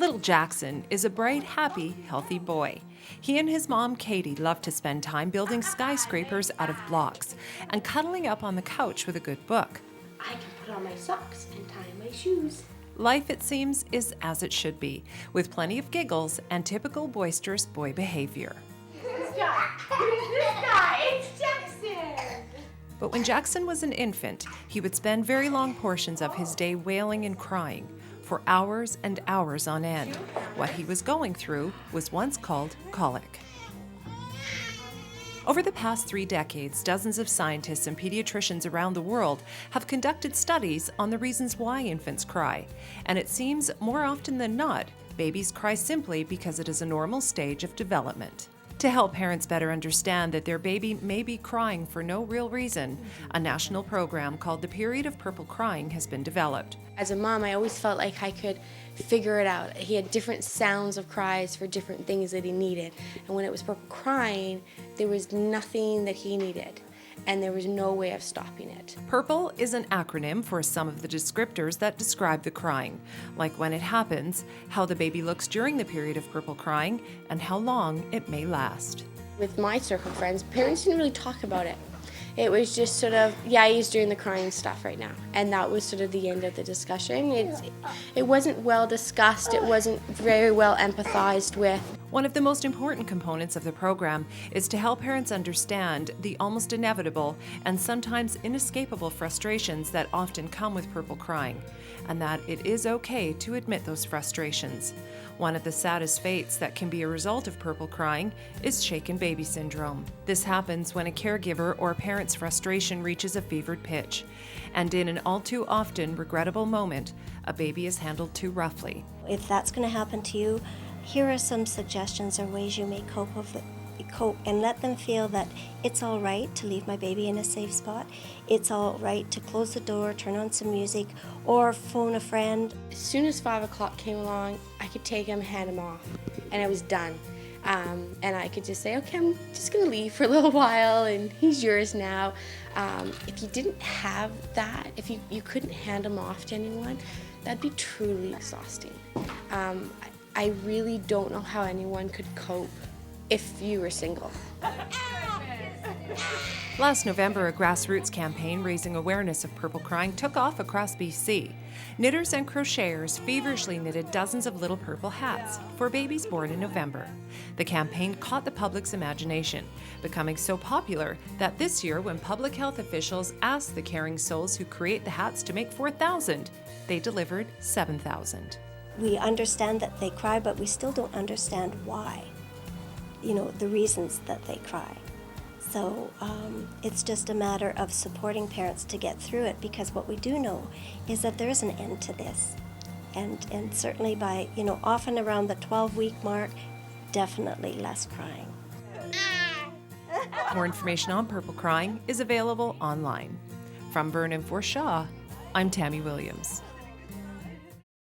Little Jackson is a bright, happy, healthy boy. He and his mom, Katie, love to spend time building skyscrapers out of blocks and cuddling up on the couch with a good book. I can put on my socks and tie my shoes. Life, it seems, is as it should be, with plenty of giggles and typical boisterous boy behavior. This guy, it's Jackson. But when Jackson was an infant, he would spend very long portions of his day wailing and crying for hours and hours on end. What he was going through was once called colic. Over the past 3 decades, dozens of scientists and pediatricians around the world have conducted studies on the reasons why infants cry. And it seems more often than not, babies cry simply because it is a normal stage of development. To help parents better understand that their baby may be crying for no real reason, a national program called the Period of Purple Crying has been developed. As a mom, I always felt like I could figure it out. He had different sounds of cries for different things that he needed. And when it was purple crying, there was nothing that he needed. And there was no way of stopping it. PURPLE is an acronym for some of the descriptors that describe the crying, like when it happens, how the baby looks during the period of purple crying, and how long it may last. With my circle of friends, parents didn't really talk about it. It was just sort of, yeah, he's doing the crying stuff right now. And that was sort of the end of the discussion. It wasn't well discussed. It wasn't very well empathized with. One of the most important components of the program is to help parents understand the almost inevitable and sometimes inescapable frustrations that often come with purple crying, and that it is okay to admit those frustrations. One of the saddest fates that can be a result of purple crying is shaken baby syndrome. This happens when a caregiver or a parent's frustration reaches a fevered pitch, and in an all too often regrettable moment, a baby is handled too roughly. If that's going to happen to you, here are some suggestions or ways you may cope and let them feel that it's all right to leave my baby in a safe spot. It's all right to close the door, turn on some music, or phone a friend. As soon as 5 o'clock came along, I could take him, hand him off, and it was done. And I could just say, okay, I'm just going to leave for a little while, and he's yours now. If you didn't have that, if you couldn't hand him off to anyone, that'd be truly exhausting. I really don't know how anyone could cope if you were single. Last November, a grassroots campaign raising awareness of purple crying took off across BC. Knitters and crocheters feverishly knitted dozens of little purple hats for babies born in November. The campaign caught the public's imagination, becoming so popular that this year, when public health officials asked the caring souls who create the hats to make 4,000, they delivered 7,000. We understand that they cry, but we still don't understand why. The reasons that they cry. So it's just a matter of supporting parents to get through it, because what we do know is that there is an end to this. And certainly by, often around the 12-week mark, definitely less crying. More information on purple crying is available online. From Vernon for Shaw, I'm Tammy Williams.